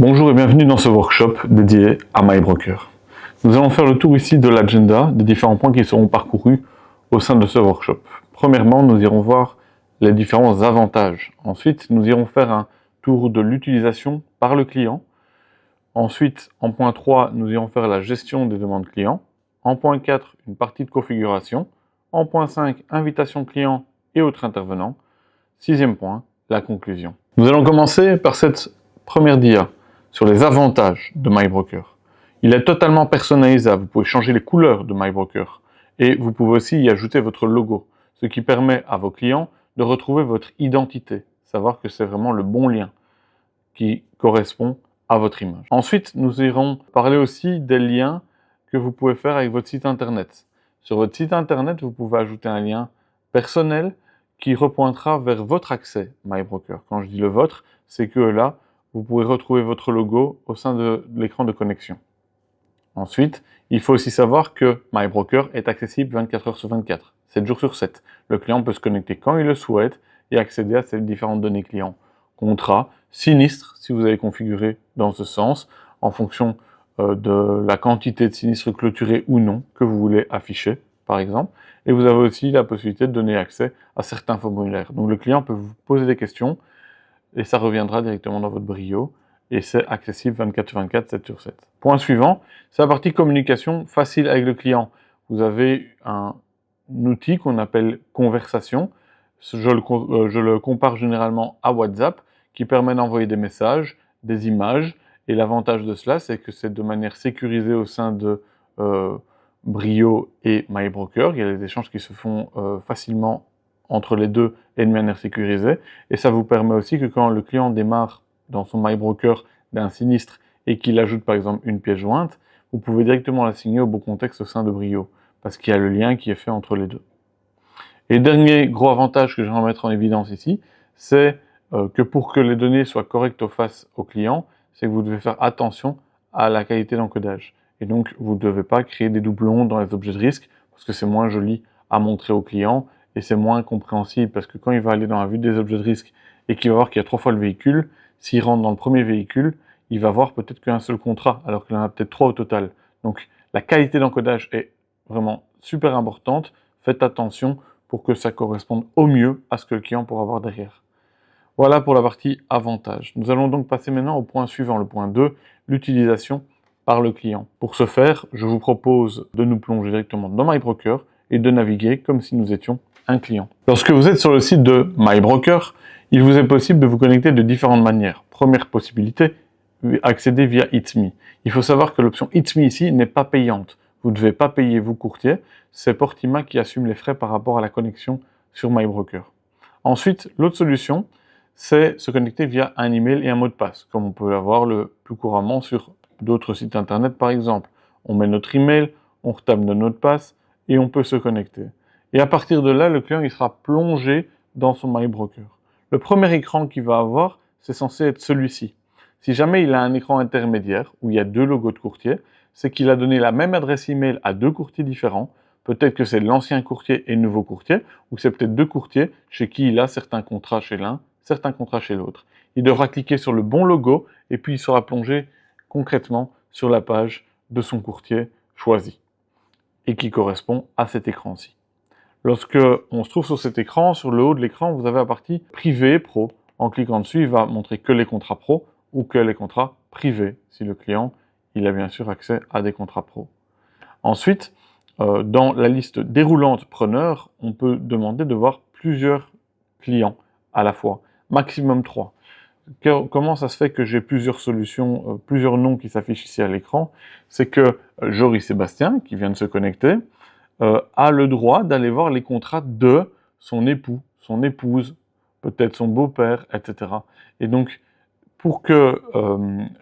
Bonjour et bienvenue dans ce workshop dédié à MyBroker. Nous allons faire le tour ici de l'agenda des différents points qui seront parcourus au sein de ce workshop. Premièrement, nous irons voir les différents avantages. Ensuite, nous irons faire un tour de l'utilisation par le client. Ensuite, en point 3, nous irons faire la gestion des demandes clients. En point 4, une partie de configuration. En point 5, invitation client et autres intervenants. Sixième point, la conclusion. Nous allons commencer par cette première dia sur les avantages de MyBroker. Il est totalement personnalisable. Vous pouvez changer les couleurs de MyBroker et vous pouvez aussi y ajouter votre logo, ce qui permet à vos clients de retrouver votre identité, savoir que c'est vraiment le bon lien qui correspond à votre image. Ensuite, nous irons parler aussi des liens que vous pouvez faire avec votre site internet. Sur votre site internet, vous pouvez ajouter un lien personnel qui repointera vers votre accès MyBroker. Quand je dis le vôtre, c'est que là, vous pourrez retrouver votre logo au sein de l'écran de connexion. Ensuite, il faut aussi savoir que MyBroker est accessible 24 heures sur 24, 7 jours sur 7. Le client peut se connecter quand il le souhaite et accéder à ces différentes données clients. Contrats, sinistres, si vous avez configuré dans ce sens, en fonction de la quantité de sinistres clôturés ou non que vous voulez afficher, par exemple. Et vous avez aussi la possibilité de donner accès à certains formulaires. Donc le client peut vous poser des questions et ça reviendra directement dans votre brio et c'est accessible 24/24, 7 sur 7. Point suivant, c'est la partie communication facile avec le client. Vous avez un outil qu'on appelle conversation. Je le compare généralement à WhatsApp qui permet d'envoyer des messages, des images et l'avantage de cela, c'est que c'est de manière sécurisée au sein de Brio et MyBroker. Il y a des échanges qui se font facilement entre les deux et de manière sécurisée. Et ça vous permet aussi que quand le client démarre dans son MyBroker d'un sinistre et qu'il ajoute par exemple une pièce jointe, vous pouvez directement l'assigner au bon contexte au sein de Brio, parce qu'il y a le lien qui est fait entre les deux. Et le dernier gros avantage que je vais mettre en évidence ici, c'est que pour que les données soient correctes face au client, c'est que vous devez faire attention à la qualité d'encodage. Et donc, vous ne devez pas créer des doublons dans les objets de risque, parce que c'est moins joli à montrer au client, et c'est moins compréhensible, parce que quand il va aller dans la vue des objets de risque, et qu'il va voir qu'il y a 3 fois le véhicule, s'il rentre dans le premier véhicule, il va voir peut-être qu'un seul contrat, alors qu'il en a peut-être 3 au total. Donc, la qualité d'encodage est vraiment super importante. Faites attention pour que ça corresponde au mieux à ce que le client pourra voir derrière. Voilà pour la partie avantage. Nous allons donc passer maintenant au point suivant, le point 2, l'utilisation par le client. Pour ce faire, je vous propose de nous plonger directement dans MyBroker et de naviguer comme si nous étions un client. Lorsque vous êtes sur le site de MyBroker, il vous est possible de vous connecter de différentes manières. Première possibilité, accéder via It's Me. Il faut savoir que l'option It's Me ici n'est pas payante. Vous ne devez pas payer, vous courtier. C'est Portima qui assume les frais par rapport à la connexion sur MyBroker. Ensuite, l'autre solution, c'est se connecter via un email et un mot de passe, comme on peut l'avoir le plus couramment sur d'autres sites internet par exemple. On met notre email, on retape notre mot de passe et on peut se connecter. Et à partir de là, le client il sera plongé dans son MyBroker. Le premier écran qu'il va avoir, c'est censé être celui-ci. Si jamais il a un écran intermédiaire où il y a 2 logos de courtier, c'est qu'il a donné la même adresse email à 2 courtiers différents. Peut-être que c'est l'ancien courtier et le nouveau courtier, ou c'est peut-être 2 courtiers chez qui il a certains contrats chez l'un, certains contrats chez l'autre. Il devra cliquer sur le bon logo et puis il sera plongé concrètement sur la page de son courtier choisi et qui correspond à cet écran-ci. Lorsque on se trouve sur cet écran, sur le haut de l'écran, vous avez la partie privé et pro. En cliquant dessus, il va montrer que les contrats pro ou que les contrats privés, si le client il a bien sûr accès à des contrats pro. Ensuite, dans la liste déroulante preneur, on peut demander de voir plusieurs clients à la fois, maximum 3. Comment ça se fait que j'ai plusieurs solutions, plusieurs noms qui s'affichent ici à l'écran? C'est que Jory Sébastien, qui vient de se connecter, a le droit d'aller voir les contrats de son époux, son épouse, peut-être son beau-père, etc. Et donc, pour que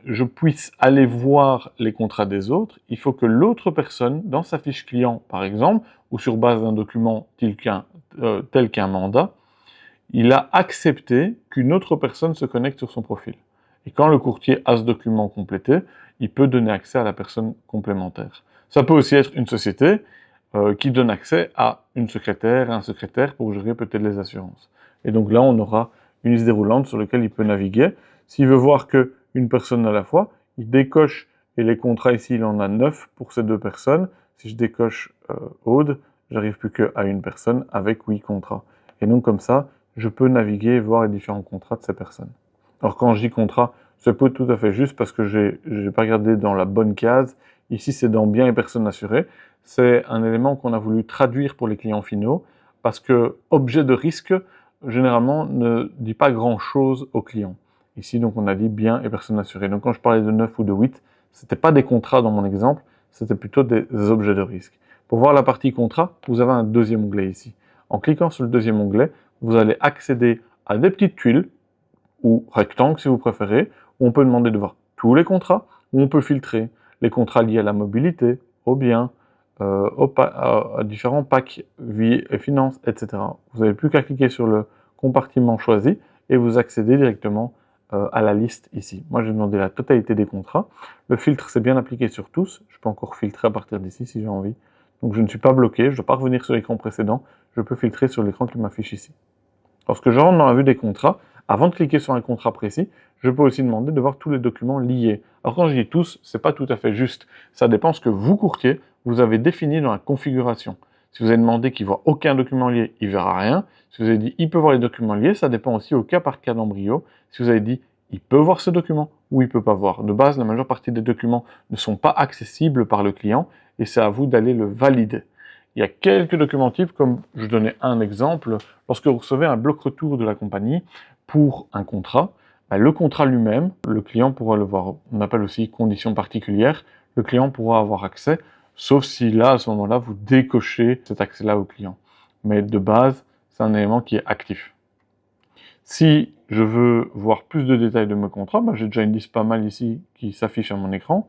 je puisse aller voir les contrats des autres, il faut que l'autre personne, dans sa fiche client par exemple, ou sur base d'un document tel qu'un mandat, il a accepté qu'une autre personne se connecte sur son profil. Et quand le courtier a ce document complété, il peut donner accès à la personne complémentaire. Ça peut aussi être une société qui donne accès à une secrétaire, un secrétaire pour gérer peut-être les assurances. Et donc là, on aura une liste déroulante sur laquelle il peut naviguer. S'il veut voir que une personne à la fois. Il décoche, et les contrats ici, il en a 9 pour ces 2 personnes. Si je décoche Aude, j'arrive plus qu'à une personne avec 8 contrats. Et donc comme ça, je peux naviguer et voir les différents contrats de ces personnes. Alors quand je dis contrat, c'est pas tout à fait juste parce que j'ai pas regardé dans la bonne case. Ici, c'est dans biens et personnes assurées. C'est un élément qu'on a voulu traduire pour les clients finaux parce que objet de risque, généralement, ne dit pas grand-chose aux clients. Ici, donc, on a dit biens et personnes assurées. Donc, quand je parlais de 9 ou de 8, c'était pas des contrats dans mon exemple, c'était plutôt des objets de risque. Pour voir la partie contrat, vous avez un deuxième onglet ici. En cliquant sur le deuxième onglet, vous allez accéder à des petites tuiles, ou rectangles si vous préférez, où on peut demander de voir tous les contrats, où on peut filtrer les contrats liés à la mobilité, aux biens, à différents packs, vie et finances, etc. Vous n'avez plus qu'à cliquer sur le compartiment choisi et vous accédez directement à la liste ici. Moi, j'ai demandé la totalité des contrats. Le filtre, c'est bien appliqué sur tous. Je peux encore filtrer à partir d'ici si j'ai envie. Donc, je ne suis pas bloqué. Je ne dois pas revenir sur l'écran précédent. Je peux filtrer sur l'écran qui m'affiche ici. Lorsque je rentre dans la vue des contrats, avant de cliquer sur un contrat précis, je peux aussi demander de voir tous les documents liés. Alors quand je dis tous, c'est pas tout à fait juste. Ça dépend ce que vous, courtier, vous avez défini dans la configuration. Si vous avez demandé qu'il ne voit aucun document lié, il ne verra rien. Si vous avez dit il peut voir les documents liés, ça dépend aussi au cas par cas d'embryo. Si vous avez dit il peut voir ce document ou il ne peut pas voir. De base, la majeure partie des documents ne sont pas accessibles par le client et c'est à vous d'aller le valider. Il y a quelques documents types, comme je donnais un exemple, lorsque vous recevez un bloc retour de la compagnie pour un contrat, le contrat lui-même, le client pourra le voir. On appelle aussi conditions particulières. Le client pourra avoir accès, sauf si là, à ce moment-là, vous décochez cet accès-là au client. Mais de base, c'est un élément qui est actif. Si je veux voir plus de détails de mes contrats, j'ai déjà une liste pas mal ici qui s'affiche à mon écran.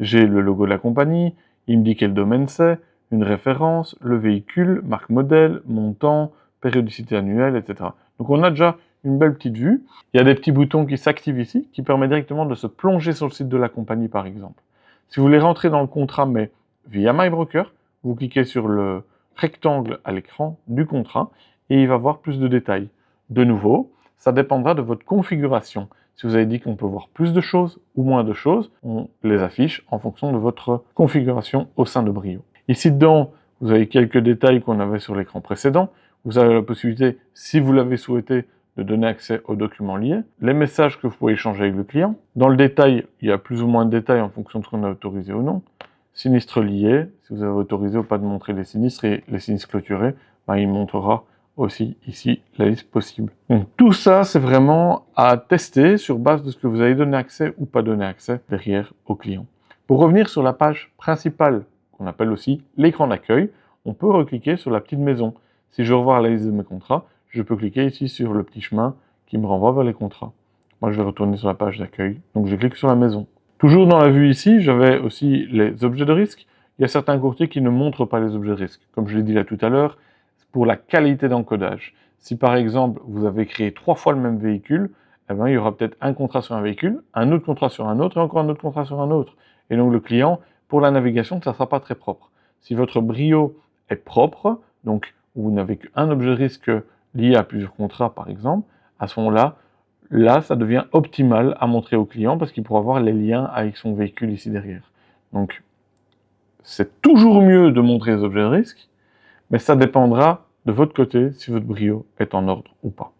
J'ai le logo de la compagnie, il me dit quel domaine c'est, une référence, le véhicule, marque modèle, montant, périodicité annuelle, etc. Donc on a déjà une belle petite vue. Il y a des petits boutons qui s'activent ici, qui permettent directement de se plonger sur le site de la compagnie, par exemple. Si vous voulez rentrer dans le contrat, mais via MyBroker, vous cliquez sur le rectangle à l'écran du contrat, et il va voir plus de détails. De nouveau, ça dépendra de votre configuration. Si vous avez dit qu'on peut voir plus de choses ou moins de choses, on les affiche en fonction de votre configuration au sein de Brio. Ici dedans, vous avez quelques détails qu'on avait sur l'écran précédent. Vous avez la possibilité, si vous l'avez souhaité, de donner accès aux documents liés, les messages que vous pouvez échanger avec le client. Dans le détail, il y a plus ou moins de détails en fonction de ce qu'on a autorisé ou non. Sinistres liés, si vous avez autorisé ou pas de montrer les sinistres et les sinistres clôturés, il montrera aussi ici la liste possible. Donc tout ça, c'est vraiment à tester sur base de ce que vous avez donné accès ou pas donné accès derrière au client. Pour revenir sur la page principale, qu'on appelle aussi l'écran d'accueil, on peut recliquer sur la petite maison. Si je veux revoir la liste de mes contrats, je peux cliquer ici sur le petit chemin qui me renvoie vers les contrats. Moi, je vais retourner sur la page d'accueil, donc je clique sur la maison. Toujours dans la vue ici, j'avais aussi les objets de risque. Il y a certains courtiers qui ne montrent pas les objets de risque. Comme je l'ai dit là tout à l'heure, pour la qualité d'encodage. Si par exemple, vous avez créé 3 fois le même véhicule, il y aura peut-être un contrat sur un véhicule, un autre contrat sur un autre et encore un autre contrat sur un autre. Et donc le client, pour la navigation, ça ne sera pas très propre. Si votre brio est propre, donc vous n'avez qu'un objet de risque lié à plusieurs contrats par exemple, à ce moment-là, ça devient optimal à montrer au client parce qu'il pourra voir les liens avec son véhicule ici derrière. Donc, c'est toujours mieux de montrer les objets de risque, mais ça dépendra de votre côté si votre brio est en ordre ou pas.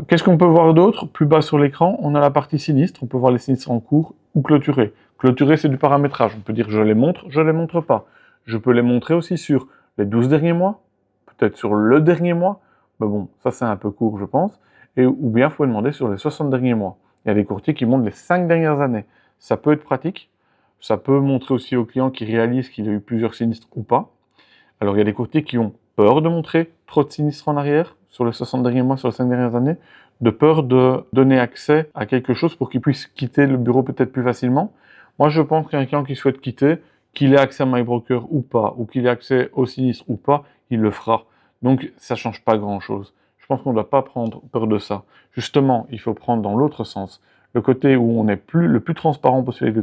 Qu'est-ce qu'on peut voir d'autre? Plus bas sur l'écran, on a la partie sinistre, on peut voir les sinistres en cours ou clôturés. Clôturés, c'est du paramétrage, on peut dire je les montre pas. Je peux les montrer aussi sur les 12 derniers mois, peut-être sur le dernier mois, mais bon, ça c'est un peu court je pense, ou bien il faut demander sur les 60 derniers mois. Il y a des courtiers qui montrent les 5 dernières années. Ça peut être pratique, ça peut montrer aussi au client qui réalise qu'il a eu plusieurs sinistres ou pas. Alors il y a des courtiers qui ont peur de montrer trop de sinistres en arrière, sur les 60 derniers mois, sur les 5 dernières années, de peur de donner accès à quelque chose pour qu'il puisse quitter le bureau peut-être plus facilement. Moi je pense qu'un client qui souhaite quitter, qu'il ait accès à MyBroker ou pas, ou qu'il ait accès au sinistre ou pas, il le fera. Donc ça ne change pas grand-chose. Je pense qu'on ne doit pas prendre peur de ça. Justement, il faut prendre dans l'autre sens. Le côté où on est le plus transparent possible avec le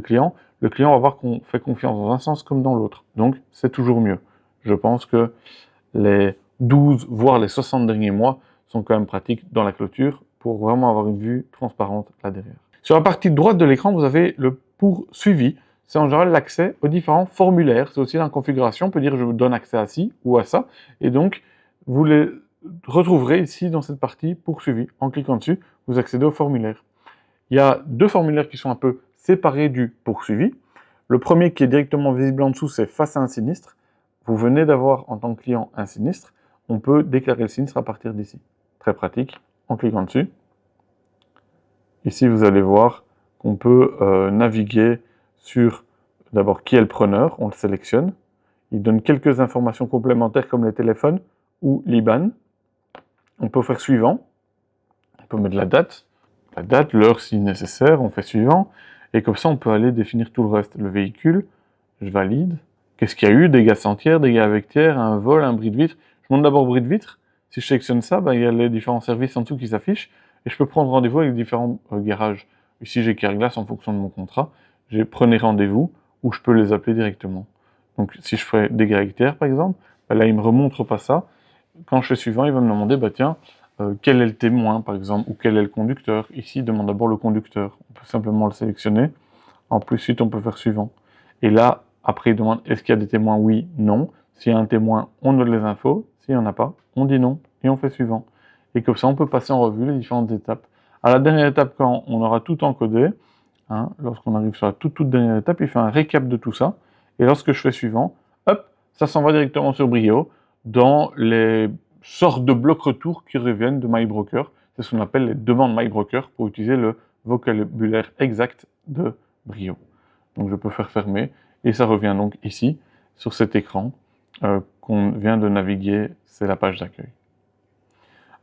client va voir qu'on fait confiance dans un sens comme dans l'autre. Donc c'est toujours mieux. Je pense que les 12, voire les 60 derniers mois sont quand même pratiques dans la clôture pour vraiment avoir une vue transparente là derrière. Sur la partie droite de l'écran, vous avez le poursuivi. C'est en général l'accès aux différents formulaires. C'est aussi dans la configuration, on peut dire je vous donne accès à ci ou à ça. Et donc, vous les retrouverez ici dans cette partie poursuivi. En cliquant dessus, vous accédez au formulaire. Il y a deux formulaires qui sont un peu séparés du poursuivi. Le premier qui est directement visible en dessous, c'est face à un sinistre. Vous venez d'avoir en tant que client un sinistre. On peut déclarer le sinistre à partir d'ici. Très pratique. En cliquant dessus. Ici, vous allez voir qu'on peut naviguer sur d'abord qui est le preneur. On le sélectionne. Il donne quelques informations complémentaires comme les téléphones ou l'IBAN. On peut faire suivant. On peut mettre la date, l'heure si nécessaire, on fait suivant. Et comme ça, on peut aller définir tout le reste. Le véhicule, je valide. Qu'est-ce qu'il y a eu? Dégâts sans tiers, dégâts avec tiers, un vol, un bris de vitre. Je montre d'abord bris de vitre. Si je sélectionne ça, il y a les différents services en dessous qui s'affichent. Et je peux prendre rendez-vous avec différents garages. Ici, j'ai Carglass en fonction de mon contrat. J'ai prenez rendez-vous ou je peux les appeler directement. Donc, si je fais dégâts avec tiers, par exemple, là, il me remontre pas ça. Quand je fais suivant, il va me demander, tiens, quel est le témoin, par exemple, ou quel est le conducteur. Ici, il demande d'abord le conducteur. On peut simplement le sélectionner. En plus, suite, on peut faire suivant. Et là, après, il demande, est-ce qu'il y a des témoins? Oui, non. S'il y a un témoin, on donne les infos. S'il n'y en a pas, on dit non. Et on fait suivant. Et comme ça, on peut passer en revue les différentes étapes. À la dernière étape, quand on aura tout encodé, lorsqu'on arrive sur la toute dernière étape, il fait un récap de tout ça. Et lorsque je fais suivant, hop, ça s'en va directement sur Brio, dans les sortes de blocs retours qui reviennent de MyBroker. C'est ce qu'on appelle les demandes MyBroker pour utiliser le vocabulaire exact de Brio. Donc je peux faire fermer et ça revient donc ici, sur cet écran qu'on vient de naviguer, c'est la page d'accueil.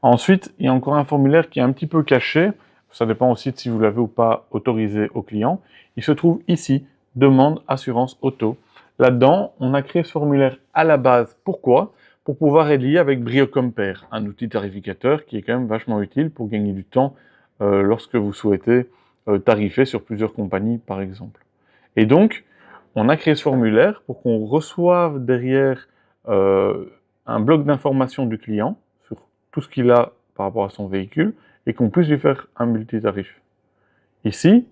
Ensuite, il y a encore un formulaire qui est un petit peu caché, ça dépend aussi de si vous l'avez ou pas autorisé au client. Il se trouve ici, demande assurance auto. Là-dedans, on a créé ce formulaire à la base. Pourquoi? Pour pouvoir être lié avec Brio Compare, un outil tarificateur qui est quand même vachement utile pour gagner du temps lorsque vous souhaitez tarifer sur plusieurs compagnies, par exemple. Et donc, on a créé ce formulaire pour qu'on reçoive derrière un bloc d'informations du client sur tout ce qu'il a par rapport à son véhicule et qu'on puisse lui faire un multitarif. Ici,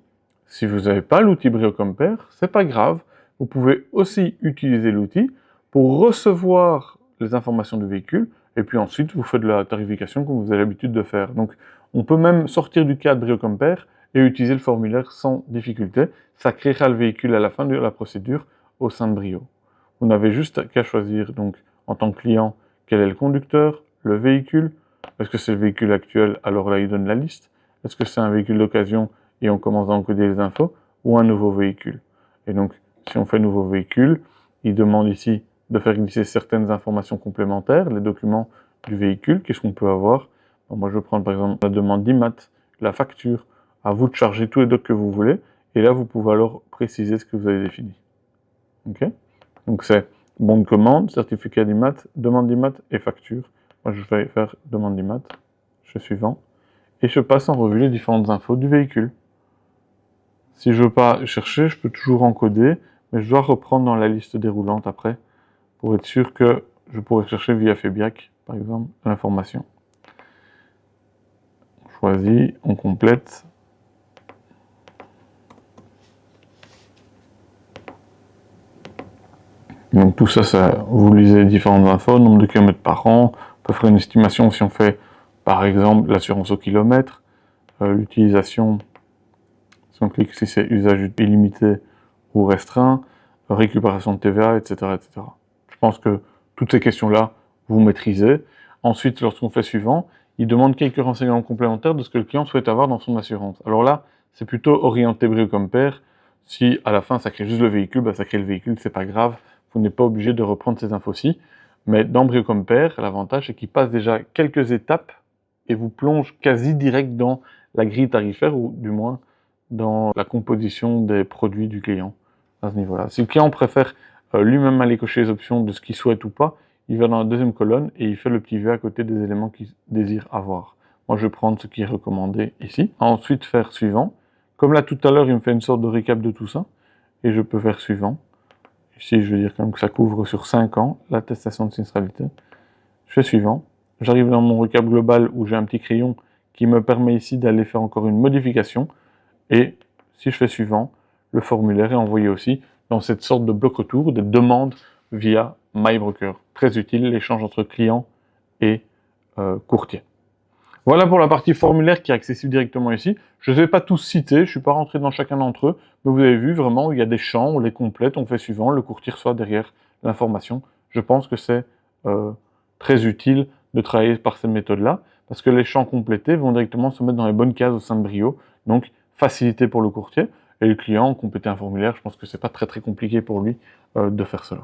si vous n'avez pas l'outil Brio Compare, c'est pas grave. Vous pouvez aussi utiliser l'outil pour recevoir les informations du véhicule et puis ensuite vous faites de la tarification comme vous avez l'habitude de faire. Donc, on peut même sortir du cadre Brio Compare et utiliser le formulaire sans difficulté. Ça créera le véhicule à la fin de la procédure au sein de Brio. Vous n'avez juste qu'à choisir donc en tant que client quel est le conducteur, le véhicule. Est-ce que c'est le véhicule actuel? Alors là, il donne la liste. Est-ce que c'est un véhicule d'occasion et on commence à encoder les infos, ou un nouveau véhicule? Et donc, si on fait nouveau véhicule, il demande ici de faire glisser certaines informations complémentaires, les documents du véhicule, qu'est-ce qu'on peut avoir? Moi, je vais prendre par exemple la demande d'IMAT, la facture, à vous de charger tous les docs que vous voulez, et là, vous pouvez alors préciser ce que vous avez défini. Ok? Donc, c'est bon de commande, certificat d'IMAT, demande d'IMAT et facture. Moi, je vais faire demande d'IMAT, je fais suivant, et je passe en revue les différentes infos du véhicule. Si je ne veux pas chercher, je peux toujours encoder, mais je dois reprendre dans la liste déroulante après, pour être sûr que je pourrais chercher via Febiac, par exemple, l'information. On choisit, on complète. Donc tout ça, vous lisez différentes infos, nombre de kilomètres par an, on peut faire une estimation si on fait, par exemple, l'assurance au kilomètre, l'utilisation, si on clique si c'est usage illimité ou restreint, récupération de TVA, etc., etc. Je pense que toutes ces questions-là, vous maîtrisez. Ensuite, lorsqu'on fait suivant, il demande quelques renseignements complémentaires de ce que le client souhaite avoir dans son assurance. Alors là, c'est plutôt orienté Brio Compare. Si à la fin, ça crée juste le véhicule, ça crée le véhicule, c'est pas grave. Vous n'êtes pas obligé de reprendre ces infos-ci. Mais dans Brio Compare, l'avantage, c'est qu'il passe déjà quelques étapes et vous plonge quasi direct dans la grille tarifaire, ou du moins dans la composition des produits du client à ce niveau-là. Si le client préfère lui-même aller cocher les options de ce qu'il souhaite ou pas, il va dans la deuxième colonne et il fait le petit V à côté des éléments qu'il désire avoir. Moi, je vais prendre ce qui est recommandé ici. Ensuite, faire suivant. Comme là, tout à l'heure, il me fait une sorte de récap de tout ça. Et je peux faire suivant. Ici, je veux dire quand même que ça couvre sur 5 ans, l'attestation de sinistralité. Je fais suivant. J'arrive dans mon récap global où j'ai un petit crayon qui me permet ici d'aller faire encore une modification. Et si je fais suivant, le formulaire est envoyé aussi dans cette sorte de bloc retour des demandes via MyBroker. Très utile, l'échange entre clients et courtier. Voilà pour la partie formulaire qui est accessible directement ici. Je ne vais pas tous citer, je ne suis pas rentré dans chacun d'entre eux, mais vous avez vu vraiment, il y a des champs, on les complète, on fait suivant, le courtier reçoit derrière l'information. Je pense que c'est très utile de travailler par cette méthode-là, parce que les champs complétés vont directement se mettre dans les bonnes cases au sein de Brio, donc facilité pour le courtier, et le client, compléter un formulaire, je pense que c'est pas très compliqué pour lui de faire cela.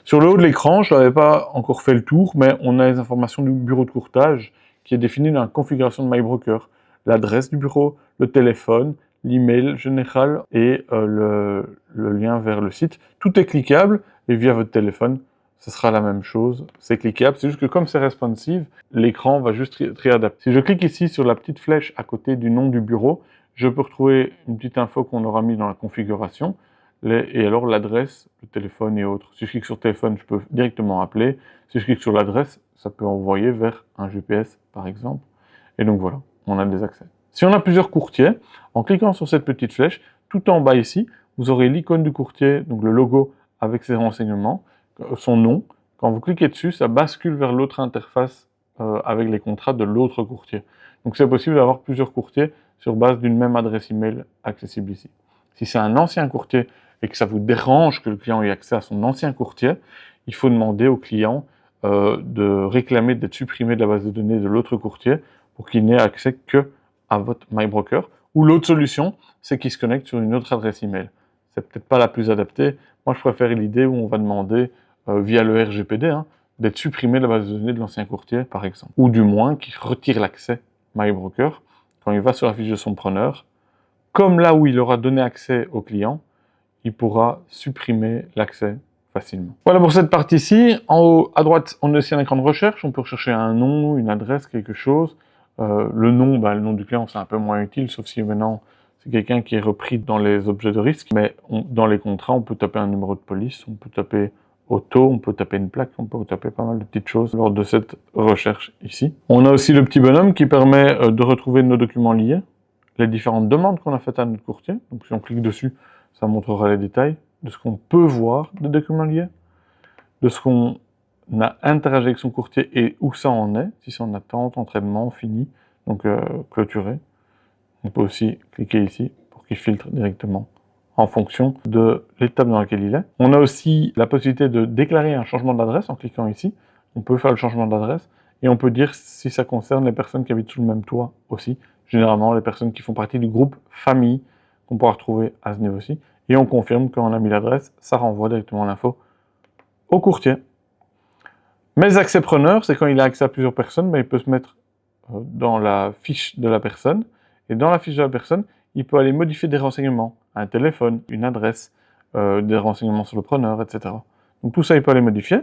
Sur le haut de l'écran, je n'avais pas encore fait le tour, mais on a les informations du bureau de courtage qui est défini dans la configuration de MyBroker. L'adresse du bureau, le téléphone, l'email général et le lien vers le site. Tout est cliquable et via votre téléphone, ce sera la même chose. C'est cliquable, c'est juste que comme c'est responsive, l'écran va juste réadapter. Si je clique ici sur la petite flèche à côté du nom du bureau, je peux retrouver une petite info qu'on aura mis dans la configuration. Et alors l'adresse, le téléphone et autres. Si je clique sur le téléphone, je peux directement appeler. Si je clique sur l'adresse, ça peut envoyer vers un GPS par exemple. Et donc voilà, on a des accès. Si on a plusieurs courtiers, en cliquant sur cette petite flèche, tout en bas ici, vous aurez l'icône du courtier, donc le logo avec ses renseignements, son nom. Quand vous cliquez dessus, ça bascule vers l'autre interface avec les contrats de l'autre courtier. Donc c'est possible d'avoir plusieurs courtiers sur base d'une même adresse email accessible ici. Si c'est un ancien courtier et que ça vous dérange que le client ait accès à son ancien courtier, il faut demander au client de réclamer d'être supprimé de la base de données de l'autre courtier pour qu'il n'ait accès que à votre MyBroker. Ou l'autre solution, c'est qu'il se connecte sur une autre adresse email. C'est peut-être pas la plus adaptée. Moi, je préfère l'idée où on va demander via le RGPD d'être supprimé de la base de données de l'ancien courtier, par exemple. Ou du moins qu'il retire l'accès MyBroker quand il va sur la fiche de son preneur. Comme là où il aura donné accès au client, il pourra supprimer l'accès facilement. Voilà pour cette partie-ci. En haut à droite, on a aussi un écran de recherche. On peut rechercher un nom, une adresse, quelque chose. Le nom du client, c'est un peu moins utile, sauf si maintenant c'est quelqu'un qui est repris dans les objets de risque. Mais dans les contrats, on peut taper un numéro de police, on peut taper auto, on peut taper une plaque, on peut taper pas mal de petites choses lors de cette recherche ici. On a aussi le petit bonhomme qui permet de retrouver nos documents liés, les différentes demandes qu'on a faites à notre courtier. Donc si on clique dessus, ça montrera les détails de ce qu'on peut voir des documents liés, de ce qu'on a interagi avec son courtier et où ça en est, si c'est en attente, entraînement, fini, donc clôturé. On peut aussi cliquer ici pour qu'il filtre directement en fonction de l'étape dans laquelle il est. On a aussi la possibilité de déclarer un changement d'adresse en cliquant ici. On peut faire le changement d'adresse et on peut dire si ça concerne les personnes qui habitent sous le même toit aussi. Généralement, les personnes qui font partie du groupe famille qu'on pourra retrouver à ce niveau-ci. Et on confirme quand on a mis l'adresse, ça renvoie directement l'info au courtier. Mes accès preneurs, c'est quand il a accès à plusieurs personnes, il peut se mettre dans la fiche de la personne. Et dans la fiche de la personne, il peut aller modifier des renseignements, un téléphone, une adresse, des renseignements sur le preneur, etc. Donc tout ça, il peut aller modifier.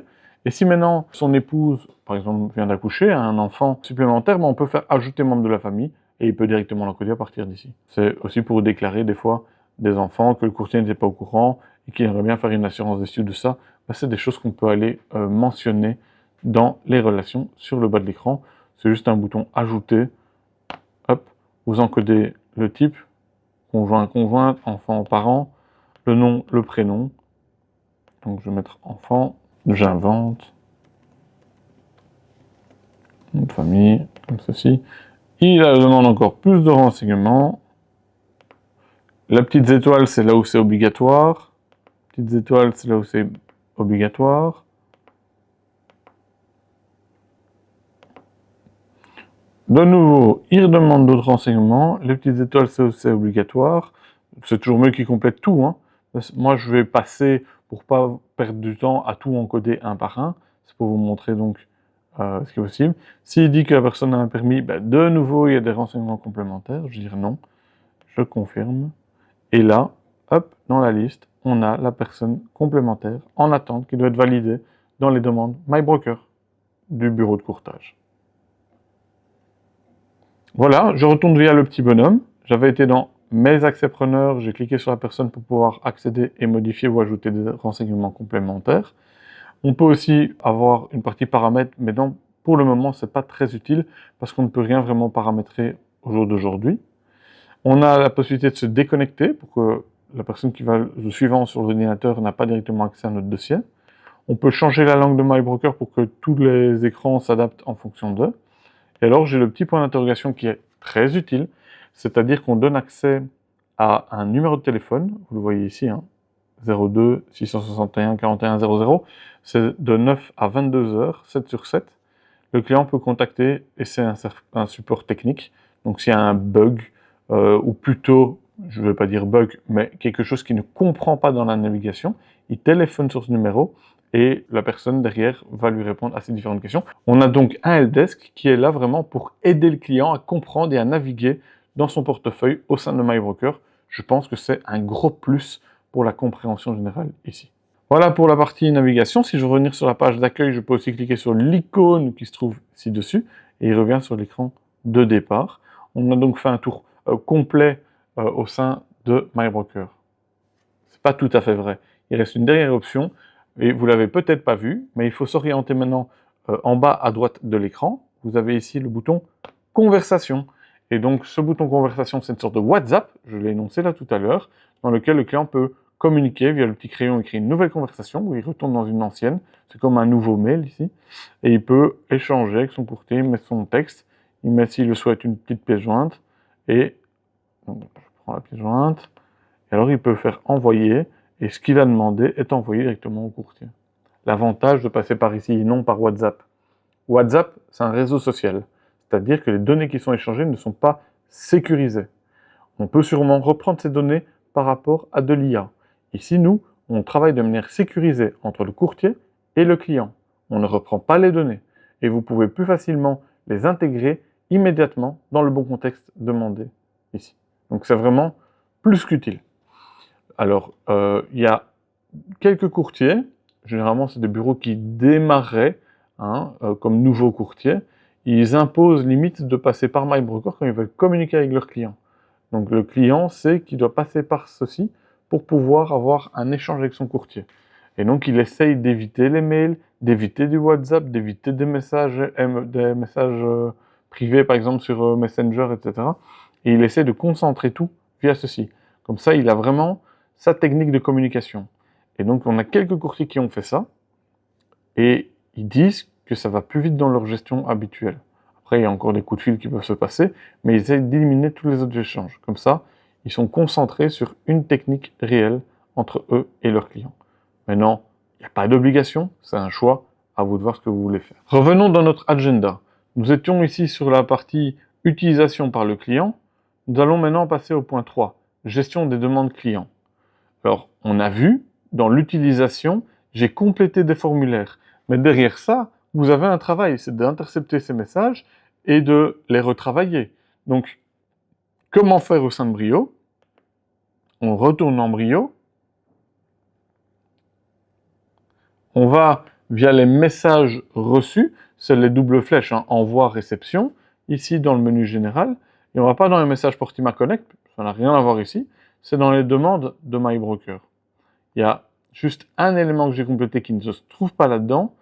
Et si maintenant son épouse, par exemple, vient d'accoucher, a un enfant supplémentaire, on peut faire ajouter membre de la famille et il peut directement l'encoder à partir d'ici. C'est aussi pour déclarer des fois des enfants que le courtier n'était pas au courant et qu'il aimerait bien faire une assurance dessus de ça. C'est des choses qu'on peut aller mentionner dans les relations sur le bas de l'écran. C'est juste un bouton ajouter. Hop, vous encodez le type, conjoint, enfant, parent, le nom, le prénom. Donc je vais mettre enfant, j'invente, nom de famille, comme ceci. Il demande encore plus de renseignements. La petite étoile, c'est là où c'est obligatoire. Petites étoiles, c'est là où c'est obligatoire. De nouveau, il demande d'autres renseignements. Les petites étoiles, c'est obligatoire. C'est toujours mieux qu'il complète tout. Moi, je vais passer, pour pas perdre du temps, à tout encoder un par un. C'est pour vous montrer donc ce qui est possible. S'il dit que la personne a un permis, de nouveau, il y a des renseignements complémentaires. Je vais dire non. Je confirme. Et là, hop, dans la liste, on a la personne complémentaire en attente qui doit être validée dans les demandes MyBroker du bureau de courtage. Voilà, je retourne via le petit bonhomme. J'avais été dans mes accès preneurs, j'ai cliqué sur la personne pour pouvoir accéder et modifier ou ajouter des renseignements complémentaires. On peut aussi avoir une partie paramètres, mais pour le moment, ce n'est pas très utile parce qu'on ne peut rien vraiment paramétrer au jour d'aujourd'hui. On a la possibilité de se déconnecter pour que la personne qui va le suivant sur l'ordinateur n'a pas directement accès à notre dossier. On peut changer la langue de MyBroker pour que tous les écrans s'adaptent en fonction d'eux. Et alors, j'ai le petit point d'interrogation qui est très utile, c'est-à-dire qu'on donne accès à un numéro de téléphone, vous le voyez ici, 02 661 41 00, c'est de 9 à 22 heures, 7 sur 7. Le client peut contacter, et c'est un support technique, donc s'il y a un bug, ou plutôt, je ne vais pas dire bug, mais quelque chose qui ne comprend pas dans la navigation, il téléphone sur ce numéro, et la personne derrière va lui répondre à ces différentes questions. On a donc un helpdesk qui est là vraiment pour aider le client à comprendre et à naviguer dans son portefeuille au sein de MyBroker. Je pense que c'est un gros plus pour la compréhension générale ici. Voilà pour la partie navigation. Si je veux revenir sur la page d'accueil, je peux aussi cliquer sur l'icône qui se trouve ci-dessus et il revient sur l'écran de départ. On a donc fait un tour complet au sein de MyBroker. C'est pas tout à fait vrai. Il reste une dernière option et vous l'avez peut-être pas vu, mais il faut s'orienter maintenant en bas à droite de l'écran. Vous avez ici le bouton Conversation. Et donc ce bouton Conversation, c'est une sorte de WhatsApp, je l'ai énoncé là tout à l'heure, dans lequel le client peut communiquer via le petit crayon, écrire une nouvelle conversation, où il retourne dans une ancienne, c'est comme un nouveau mail ici, et il peut échanger avec son courtier, mettre son texte, il met s'il le souhaite une petite pièce jointe, et donc, je prends la pièce jointe, et alors il peut faire envoyer, et ce qu'il a demandé est envoyé directement au courtier. L'avantage de passer par ici et non par WhatsApp. WhatsApp, c'est un réseau social, c'est-à-dire que les données qui sont échangées ne sont pas sécurisées. On peut sûrement reprendre ces données par rapport à de l'IA. Ici, nous, on travaille de manière sécurisée entre le courtier et le client. On ne reprend pas les données et vous pouvez plus facilement les intégrer immédiatement dans le bon contexte demandé ici. Donc c'est vraiment plus qu'utile. Alors, il y a quelques courtiers, généralement c'est des bureaux qui démarraient comme nouveaux courtiers, ils imposent limite de passer par MyBroker quand ils veulent communiquer avec leurs clients. Donc le client sait qu'il doit passer par ceci pour pouvoir avoir un échange avec son courtier. Et donc il essaye d'éviter les mails, d'éviter du WhatsApp, d'éviter des messages privés par exemple sur Messenger, etc. Et il essaie de concentrer tout via ceci. Comme ça, il a vraiment sa technique de communication. Et donc on a quelques courtiers qui ont fait ça, et ils disent que ça va plus vite dans leur gestion habituelle. Après, il y a encore des coups de fil qui peuvent se passer, mais ils essaient d'éliminer tous les autres échanges. Comme ça, ils sont concentrés sur une technique réelle entre eux et leurs clients. Maintenant, il n'y a pas d'obligation, c'est un choix, à vous de voir ce que vous voulez faire. Revenons dans notre agenda. Nous étions ici sur la partie utilisation par le client. Nous allons maintenant passer au point 3, gestion des demandes clients. Alors, on a vu, dans l'utilisation, j'ai complété des formulaires. Mais derrière ça, vous avez un travail, c'est d'intercepter ces messages et de les retravailler. Donc, comment faire au sein de Brio? On retourne en Brio. On va via les messages reçus, c'est les doubles flèches, envoi, réception, ici dans le menu général. Et on ne va pas dans les messages Portima Connect, ça n'a rien à voir ici, c'est dans les demandes de MyBroker. Il y a juste un élément que j'ai complété qui ne se trouve pas là-dedans,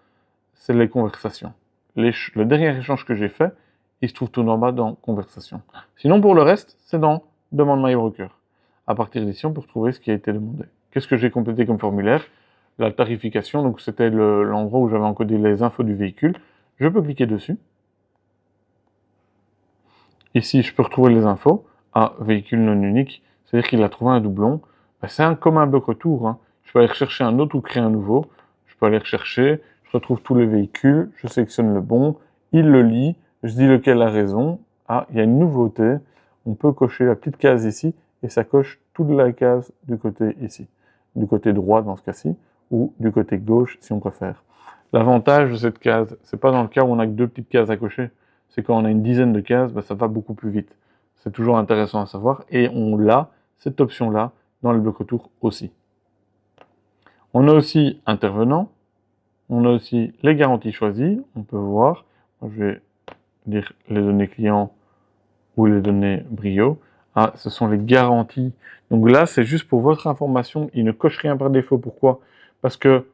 c'est les conversations. Le dernier échange que j'ai fait, il se trouve tout en bas dans Conversation. Sinon, pour le reste, c'est dans Demande MyBroker. À partir d'ici, on peut retrouver ce qui a été demandé. Qu'est-ce que j'ai complété comme formulaire? La tarification, donc c'était l'endroit où j'avais encodé les infos du véhicule. Je peux cliquer dessus. Ici, je peux retrouver les infos. Ah, véhicule non unique, c'est-à-dire qu'il a trouvé un doublon. Ben, c'est comme un bloc retour. Je peux aller rechercher un autre ou créer un nouveau. Je peux aller rechercher, je retrouve tous les véhicules, je sélectionne le bon, il le lit, je dis lequel a raison. Ah, il y a une nouveauté. On peut cocher la petite case ici et ça coche toute la case du côté ici. Du côté droit dans ce cas-ci ou du côté gauche si on préfère. L'avantage de cette case, c'est pas dans le cas où on a que deux petites cases à cocher, c'est quand on a une dizaine de cases, ben ça va beaucoup plus vite. C'est toujours intéressant à savoir et on l'a, cette option-là, dans le bloc retour aussi. On a aussi intervenant, on a aussi les garanties choisies, on peut voir, je vais dire les données clients ou les données Brio. Ah, ce sont les garanties. Donc là, c'est juste pour votre information, il ne coche rien par défaut. Pourquoi? Parce que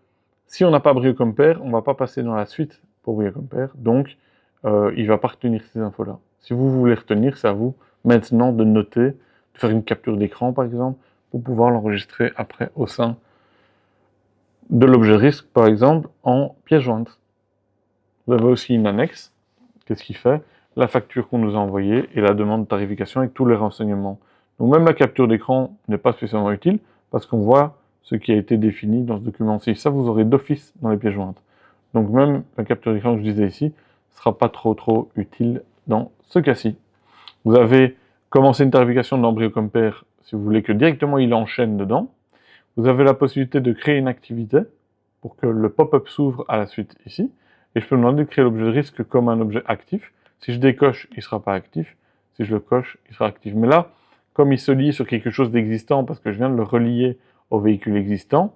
si on n'a pas Brio comme pair, on ne va pas passer dans la suite pour Brio comme pair, donc il ne va pas retenir ces infos-là. Si vous voulez retenir, c'est à vous maintenant de noter faire une capture d'écran par exemple, pour pouvoir l'enregistrer après au sein de l'objet risque, par exemple, en pièce jointe. Vous avez aussi une annexe. Qu'est-ce qu'il fait? La facture qu'on nous a envoyée et la demande de tarification avec tous les renseignements. Donc même la capture d'écran n'est pas spécialement utile parce qu'on voit ce qui a été défini dans ce document-ci. Ça, vous aurez d'office dans les pièces jointes. Donc même la capture d'écran que je disais ici ne sera pas trop utile dans ce cas-ci. Vous avez commencé une tarification dans BrioCompare si vous voulez que directement il enchaîne dedans. Vous avez la possibilité de créer une activité pour que le pop-up s'ouvre à la suite ici. Et je peux demander de créer l'objet de risque comme un objet actif. Si je décoche, il ne sera pas actif. Si je le coche, il sera actif. Mais là, comme il se lie sur quelque chose d'existant, parce que je viens de le relier au véhicule existant,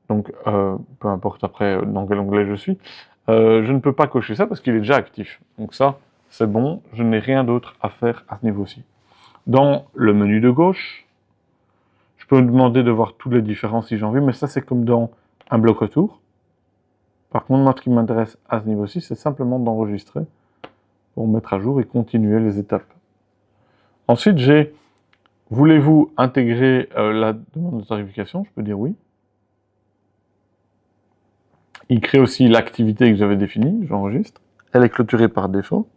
donc peu importe après dans quel onglet je suis, je ne peux pas cocher ça parce qu'il est déjà actif. Donc ça, c'est bon, je n'ai rien d'autre à faire à ce niveau-ci. Dans le menu de gauche, je peux me demander de voir tous les différents si j'ai envie, mais ça c'est comme dans un bloc retour. Par contre, moi, ce qui m'intéresse à ce niveau-ci, c'est simplement d'enregistrer pour mettre à jour et continuer les étapes. Ensuite, j'ai « Voulez-vous intégrer la demande de tarification ?» Je peux dire oui. Il crée aussi l'activité que j'avais définie, j'enregistre. Elle est clôturée par défaut.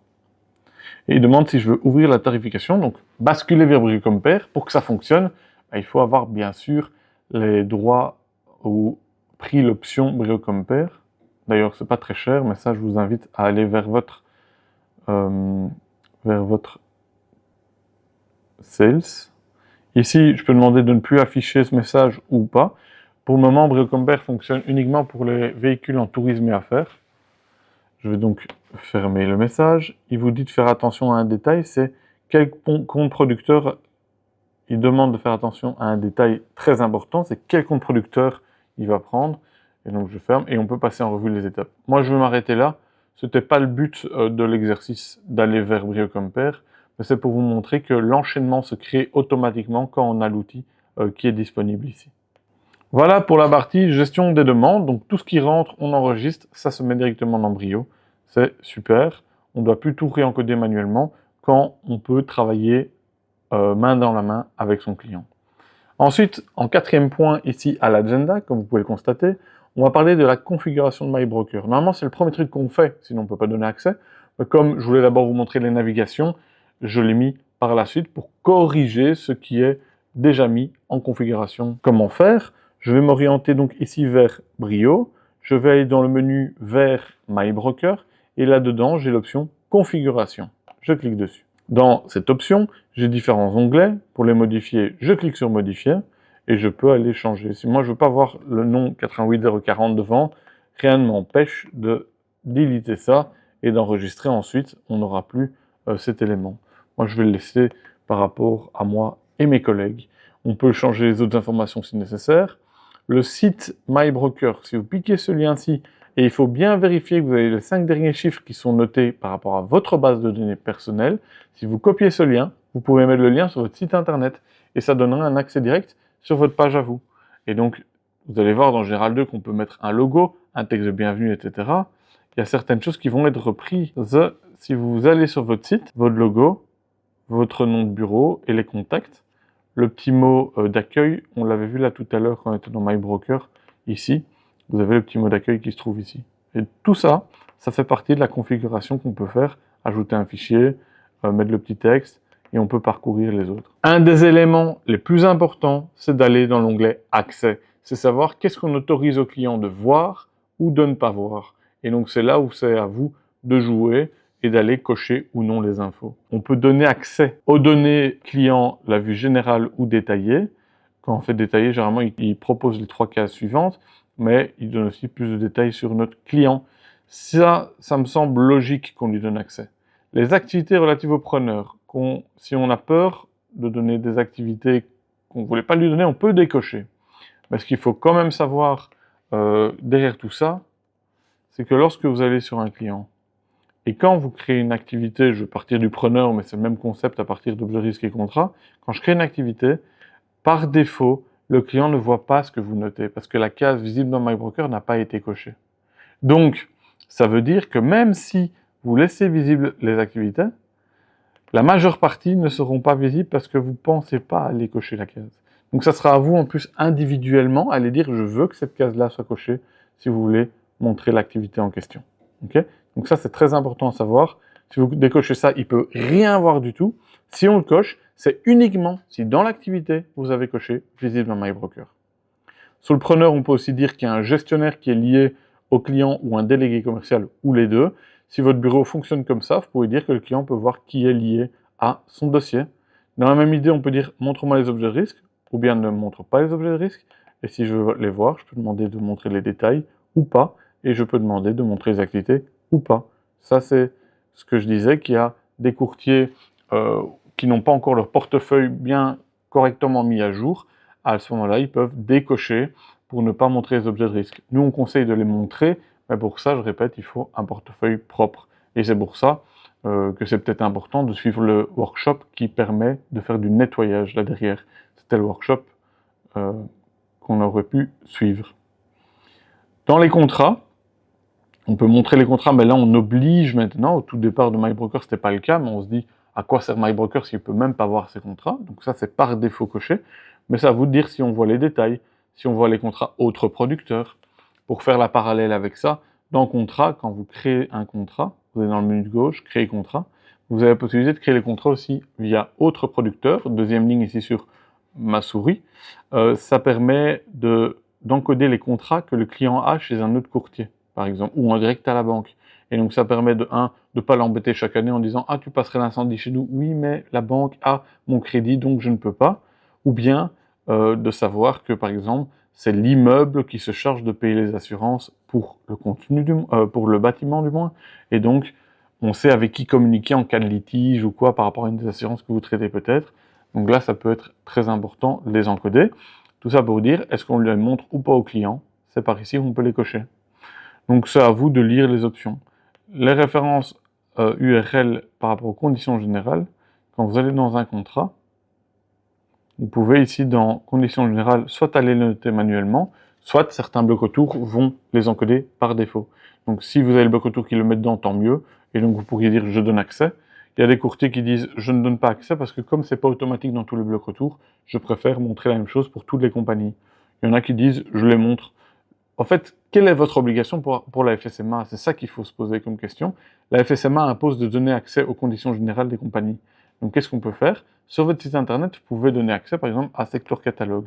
Et il demande si je veux ouvrir la tarification, donc basculer vers BrioCompare. Pour que ça fonctionne, il faut avoir bien sûr les droits ou pris l'option BrioCompare. D'ailleurs, c'est pas très cher, mais ça, je vous invite à aller vers votre sales. Ici, je peux demander de ne plus afficher ce message ou pas. Pour le moment, BrioCompare fonctionne uniquement pour les véhicules en tourisme et affaires. Je vais donc fermer le message. Il vous dit de faire attention à un détail, c'est quel compte producteur. Il demande de faire attention à un détail très important, c'est quel compte producteur il va prendre. Et donc je ferme et on peut passer en revue les étapes. Moi je vais m'arrêter là. Ce n'était pas le but de l'exercice d'aller vers BrioCompare, mais c'est pour vous montrer que l'enchaînement se crée automatiquement quand on a l'outil qui est disponible ici. Voilà pour la partie gestion des demandes. Donc tout ce qui rentre, on enregistre, ça se met directement dans Brio. C'est super. On ne doit plus tout réencoder manuellement quand on peut travailler main dans la main avec son client. Ensuite, en quatrième point ici à l'agenda, comme vous pouvez le constater, on va parler de la configuration de MyBroker. Normalement, c'est le premier truc qu'on fait, sinon on ne peut pas donner accès. Mais comme je voulais d'abord vous montrer les navigations, je l'ai mis par la suite pour corriger ce qui est déjà mis en configuration. Comment faire? Je vais m'orienter donc ici vers Brio. Je vais aller dans le menu vers MyBroker et là-dedans, j'ai l'option Configuration. Je clique dessus. Dans cette option, j'ai différents onglets. Pour les modifier, je clique sur Modifier et je peux aller changer. Si moi je ne veux pas voir le nom 88040 devant, rien ne m'empêche de déliter ça et d'enregistrer ensuite. On n'aura plus cet élément. Moi je vais le laisser par rapport à moi et mes collègues. On peut changer les autres informations si nécessaire. Le site MyBroker, si vous piquez ce lien-ci, et il faut bien vérifier que vous avez les 5 derniers chiffres qui sont notés par rapport à votre base de données personnelle. Si vous copiez ce lien, vous pouvez mettre le lien sur votre site internet et ça donnera un accès direct sur votre page à vous. Et donc, vous allez voir dans Gérald 2 qu'on peut mettre un logo, un texte de bienvenue, etc. Il y a certaines choses qui vont être reprises. Si vous allez sur votre site, votre logo, votre nom de bureau et les contacts, le petit mot d'accueil, on l'avait vu là tout à l'heure quand on était dans MyBroker, ici, vous avez le petit mot d'accueil qui se trouve ici. Et tout ça, ça fait partie de la configuration qu'on peut faire, ajouter un fichier, mettre le petit texte, et on peut parcourir les autres. Un des éléments les plus importants, c'est d'aller dans l'onglet Accès. C'est savoir qu'est-ce qu'on autorise au client de voir ou de ne pas voir. Et donc c'est là où c'est à vous de jouer et d'aller cocher ou non les infos. On peut donner accès aux données clients, la vue générale ou détaillée. Quand on fait détaillé, généralement, il propose les 3 cases suivantes, mais il donne aussi plus de détails sur notre client. Ça me semble logique qu'on lui donne accès. Les activités relatives au preneur, si on a peur de donner des activités qu'on ne voulait pas lui donner, on peut décocher. Mais ce qu'il faut quand même savoir derrière tout ça, c'est que lorsque vous allez sur un client, et quand vous créez une activité, je vais partir du preneur, mais c'est le même concept à partir d'objets, risques et contrats, quand je crée une activité, par défaut, le client ne voit pas ce que vous notez, parce que la case visible dans MyBroker n'a pas été cochée. Donc, ça veut dire que même si vous laissez visibles les activités, La majeure partie ne seront pas visibles parce que vous ne pensez pas aller cocher la case. Donc ça sera à vous en plus individuellement, aller dire je veux que cette case-là soit cochée si vous voulez montrer l'activité en question. Okay, donc ça c'est très important à savoir. Si vous décochez ça, il ne peut rien voir du tout. Si on le coche, c'est uniquement si dans l'activité vous avez coché visible dans MyBroker. Sur le preneur, on peut aussi dire qu'il y a un gestionnaire qui est lié au client ou un délégué commercial ou les deux. Si votre bureau fonctionne comme ça, vous pouvez dire que le client peut voir qui est lié à son dossier. Dans la même idée, on peut dire montre-moi les objets de risque ou bien ne montre pas les objets de risque. Et si je veux les voir, je peux demander de montrer les détails ou pas. Et je peux demander de montrer les activités ou pas. Ça, c'est ce que je disais, qu'il y a des courtiers qui n'ont pas encore leur portefeuille bien correctement mis à jour. À ce moment-là, ils peuvent décocher pour ne pas montrer les objets de risque. Nous, on conseille de les montrer, mais pour ça, je répète, il faut un portefeuille propre. Et c'est pour ça que c'est peut-être important de suivre le workshop qui permet de faire du nettoyage là derrière. C'était le workshop qu'on aurait pu suivre. Dans les contrats, on peut montrer les contrats, mais là, on oblige maintenant. Au tout départ de MyBroker, ce n'était pas le cas, mais on se dit à quoi sert MyBroker s'il ne peut même pas voir ses contrats. Donc ça, c'est par défaut coché. Mais c'est à vous de dire si on voit les détails, si on voit les contrats autres producteurs. Pour faire la parallèle avec ça, dans contrat, quand vous créez un contrat, vous êtes dans le menu de gauche, créer contrat, vous avez la possibilité de créer les contrats aussi via autres producteurs. Deuxième ligne ici sur ma souris. Ça permet d'encoder les contrats que le client a chez un autre courtier, par exemple, ou en direct à la banque. Et donc ça permet de ne pas l'embêter chaque année en disant « Ah, tu passerais l'incendie chez nous ?» Oui, mais la banque a mon crédit, donc je ne peux pas. Ou bien de savoir que, par exemple, c'est l'immeuble qui se charge de payer les assurances pour le contenu pour le bâtiment du moins. Et donc, on sait avec qui communiquer en cas de litige ou quoi par rapport à une des assurances que vous traitez peut-être. Donc là, ça peut être très important de les encoder. Tout ça pour vous dire, est-ce qu'on les montre ou pas au client? C'est par ici qu'on peut les cocher. Donc c'est à vous de lire les options. Les références URL par rapport aux conditions générales, quand vous allez dans un contrat, vous pouvez ici dans conditions générales soit aller les noter manuellement, soit certains blocs autour vont les encoder par défaut. Donc si vous avez le bloc autour qui le met dedans, tant mieux. Et donc vous pourriez dire je donne accès. Il y a des courtiers qui disent je ne donne pas accès parce que comme c'est pas automatique dans tous les blocs autour, je préfère montrer la même chose pour toutes les compagnies. Il y en a qui disent je les montre. En fait, quelle est votre obligation pour la FSMA? C'est ça qu'il faut se poser comme question. La FSMA impose de donner accès aux conditions générales des compagnies. Donc qu'est-ce qu'on peut faire? Sur votre site internet, vous pouvez donner accès par exemple à Sector Catalogue.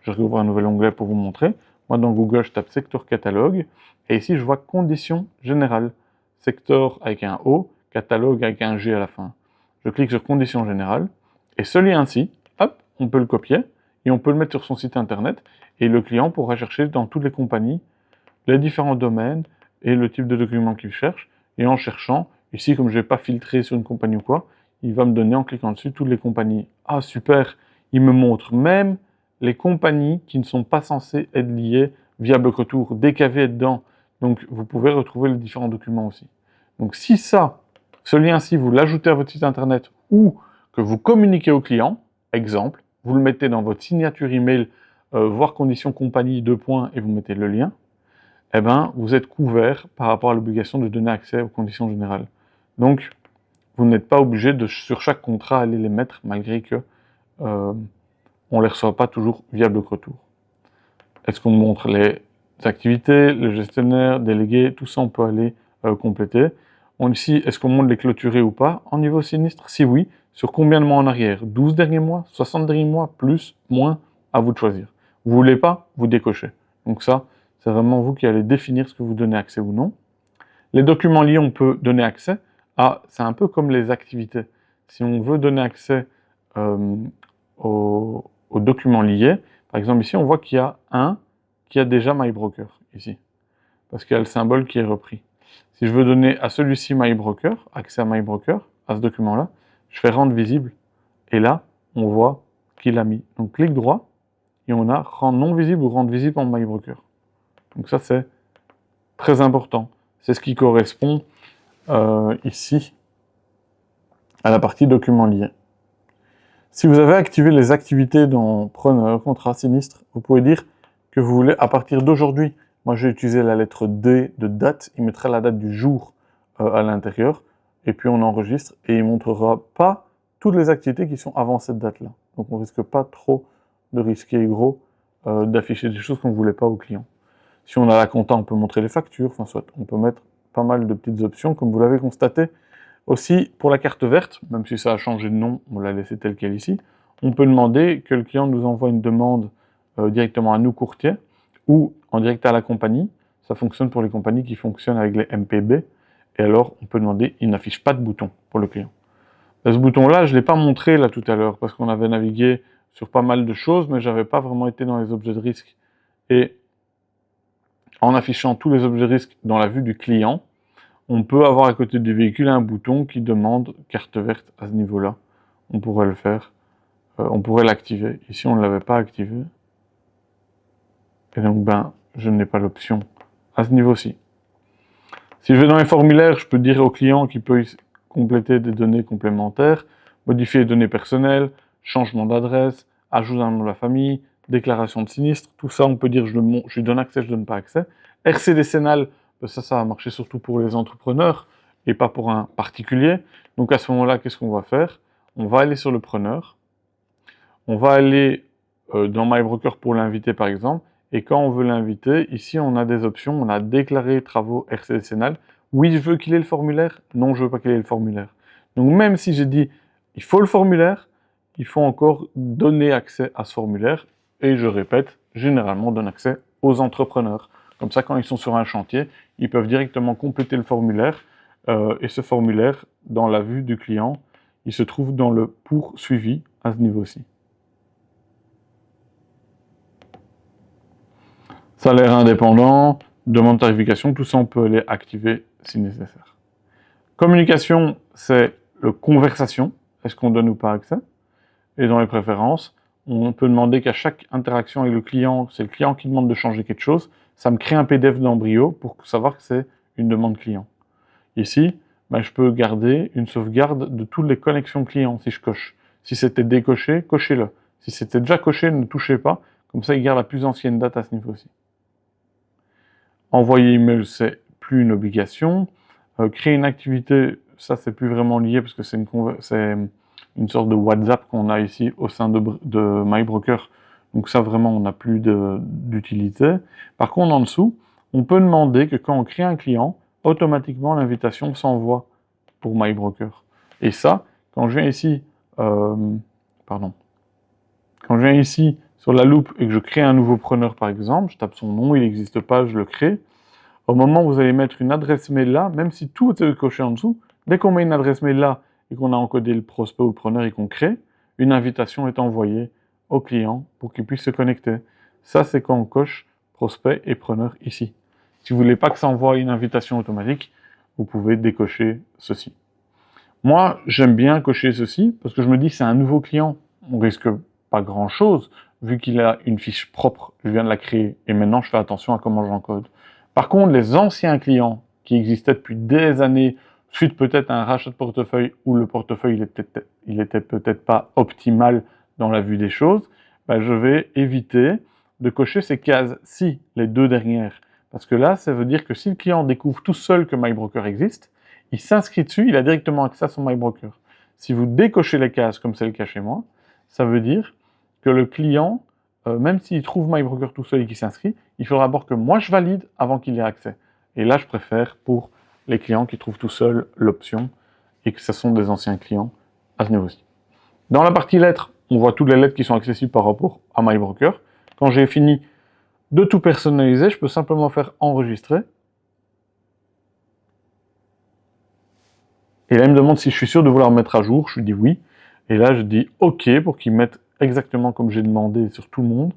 Je rouvre un nouvel onglet pour vous montrer. Moi dans Google, je tape Sector Catalogue et ici je vois conditions générales. Sector avec un O, catalogue avec un G à la fin. Je clique sur conditions générales et ce lien-ci, hop, on peut le copier et on peut le mettre sur son site internet et le client pourra chercher dans toutes les compagnies les différents domaines et le type de document qu'il cherche. Et en cherchant, ici comme je n'ai pas filtré sur une compagnie ou quoi, il va me donner en cliquant dessus toutes les compagnies. Ah super, il me montre même les compagnies qui ne sont pas censées être liées via bloc retour. DKV est dedans, donc vous pouvez retrouver les différents documents aussi. Donc si ce lien-ci, vous l'ajoutez à votre site internet ou que vous communiquez au client, exemple, vous le mettez dans votre signature email, voir conditions compagnie 2 points et vous mettez le lien, eh ben, vous êtes couvert par rapport à l'obligation de donner accès aux conditions générales. Donc, vous n'êtes pas obligé de, sur chaque contrat, aller les mettre, malgré que on ne les reçoit pas toujours via bloc retour. Est-ce qu'on montre les activités, le gestionnaire, délégué, tout ça on peut aller compléter. Ici, est-ce qu'on montre les clôturés ou pas en niveau sinistre? Si oui, sur combien de mois en arrière? 12 derniers mois, 60 derniers mois, plus, moins, à vous de choisir. Vous voulez pas, vous décochez. Donc ça, c'est vraiment vous qui allez définir ce que vous donnez accès ou non. Les documents liés, on peut donner accès à, c'est un peu comme les activités. Si on veut donner accès aux documents liés, par exemple ici, on voit qu'il y a un qui a déjà MyBroker, ici, parce qu'il y a le symbole qui est repris. Si je veux donner à celui-ci MyBroker, accès à MyBroker, à ce document-là, je fais rendre visible, et là, on voit qu'il a mis. Donc clic droit, et on a rendre non visible ou rendre visible en MyBroker. Donc ça, c'est très important. C'est ce qui correspond ici à la partie documents liés. Si vous avez activé les activités dans Preneur, Contrat, Sinistre, vous pouvez dire que vous voulez, à partir d'aujourd'hui, moi j'ai utilisé la lettre D de date, il mettrait la date du jour à l'intérieur, et puis on enregistre, et il ne montrera pas toutes les activités qui sont avant cette date-là. Donc on ne risque pas trop de risquer gros d'afficher des choses qu'on ne voulait pas au client. Si on a la compta, on peut montrer les factures, enfin soit, on peut mettre pas mal de petites options, comme vous l'avez constaté. Aussi, pour la carte verte, même si ça a changé de nom, on l'a laissé tel quel ici, on peut demander que le client nous envoie une demande directement à nous, courtiers, ou en direct à la compagnie. Ça fonctionne pour les compagnies qui fonctionnent avec les MPB. Et alors, on peut demander, il n'affiche pas de bouton pour le client. Et ce bouton-là, je ne l'ai pas montré là tout à l'heure, parce qu'on avait navigué sur pas mal de choses, mais je n'avais pas vraiment été dans les objets de risque. Et en affichant tous les objets de risque dans la vue du client, on peut avoir à côté du véhicule un bouton qui demande carte verte à ce niveau-là. On pourrait le faire. On pourrait l'activer. Ici, on ne l'avait pas activé. Et donc, je n'ai pas l'option à ce niveau-ci. Si je vais dans les formulaires, je peux dire au client qu'il peut compléter des données complémentaires, modifier les données personnelles, changement d'adresse, ajout d'un nom de la famille, déclaration de sinistre. Tout ça, on peut dire je lui donne accès, je ne donne pas accès. RC décennal, ça va marcher surtout pour les entrepreneurs et pas pour un particulier. Donc à ce moment-là, qu'est-ce qu'on va faire? On va aller sur le preneur. On va aller dans MyBroker pour l'inviter par exemple. Et quand on veut l'inviter, ici on a des options. On a déclaré travaux RC décennal. Oui, je veux qu'il ait le formulaire. Non, je veux pas qu'il ait le formulaire. Donc même si j'ai dit il faut le formulaire, il faut encore donner accès à ce formulaire. Et je répète, généralement on donne accès aux entrepreneurs. Comme ça, quand ils sont sur un chantier, ils peuvent directement compléter le formulaire. Et ce formulaire, dans la vue du client, il se trouve dans le poursuivi à ce niveau-ci. Salaire indépendant, demande de tarification, tout ça on peut les activer si nécessaire. Communication, c'est le conversation. Est-ce qu'on donne ou pas accès? Et dans les préférences, on peut demander qu'à chaque interaction avec le client, c'est le client qui demande de changer quelque chose, ça me crée un PDF d'embryo pour savoir que c'est une demande client. Ici, je peux garder une sauvegarde de toutes les connexions clients si je coche. Si c'était décoché, cochez-le. Si c'était déjà coché, ne touchez pas. Comme ça, il garde la plus ancienne date à ce niveau-ci. Envoyer email, c'est plus une obligation. Créer une activité, ça c'est plus vraiment lié parce que c'est une sorte de WhatsApp qu'on a ici au sein de MyBroker. Donc ça vraiment on n'a plus d'utilité. Par contre en dessous, on peut demander que quand on crée un client, automatiquement l'invitation s'envoie pour MyBroker. Et ça, quand je viens ici, quand je viens ici sur la loupe et que je crée un nouveau preneur par exemple, je tape son nom, il n'existe pas, je le crée. Au moment où vous allez mettre une adresse mail là, même si tout est coché en dessous, dès qu'on met une adresse mail là et qu'on a encodé le prospect ou le preneur et qu'on crée, une invitation est envoyée au client pour qu'il puisse se connecter. Ça, c'est quand on coche prospect et preneur ici. Si vous ne voulez pas que ça envoie une invitation automatique, vous pouvez décocher ceci. Moi, j'aime bien cocher ceci parce que je me dis que c'est un nouveau client. On risque pas grand-chose vu qu'il a une fiche propre. Je viens de la créer et maintenant, je fais attention à comment j'encode. Par contre, les anciens clients qui existaient depuis des années, suite peut-être à un rachat de portefeuille où le portefeuille il était peut-être pas optimal dans la vue des choses, je vais éviter de cocher ces cases-ci, les deux dernières. Parce que là, ça veut dire que si le client découvre tout seul que MyBroker existe, il s'inscrit dessus, il a directement accès à son MyBroker. Si vous décochez les cases, comme c'est le cas chez moi, ça veut dire que le client, même s'il trouve MyBroker tout seul et qu'il s'inscrit, il faudra d'abord que moi je valide avant qu'il y ait accès. Et là, je préfère pour les clients qui trouvent tout seuls l'option et que ce sont des anciens clients à ce niveau-ci. Dans la partie lettres, on voit toutes les lettres qui sont accessibles par rapport à MyBroker. Quand j'ai fini de tout personnaliser, je peux simplement faire enregistrer. Et là, il me demande si je suis sûr de vouloir mettre à jour. Je lui dis oui. Et là, je dis OK pour qu'il mette exactement comme j'ai demandé sur tout le monde.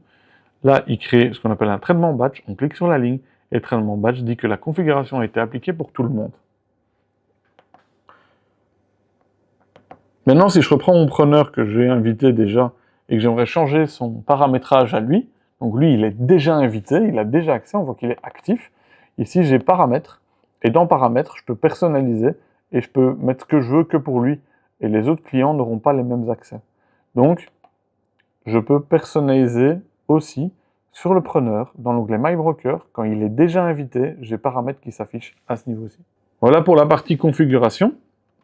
Là, il crée ce qu'on appelle un traitement batch. On clique sur la ligne et le traitement batch dit que la configuration a été appliquée pour tout le monde. Maintenant, si je reprends mon preneur que j'ai invité déjà et que j'aimerais changer son paramétrage à lui, donc lui, il est déjà invité, il a déjà accès, on voit qu'il est actif. Ici, j'ai paramètres. Et dans paramètres, je peux personnaliser et je peux mettre ce que je veux que pour lui. Et les autres clients n'auront pas les mêmes accès. Donc, je peux personnaliser aussi sur le preneur, dans l'onglet MyBroker, quand il est déjà invité, j'ai paramètres qui s'affichent à ce niveau-ci. Voilà pour la partie configuration.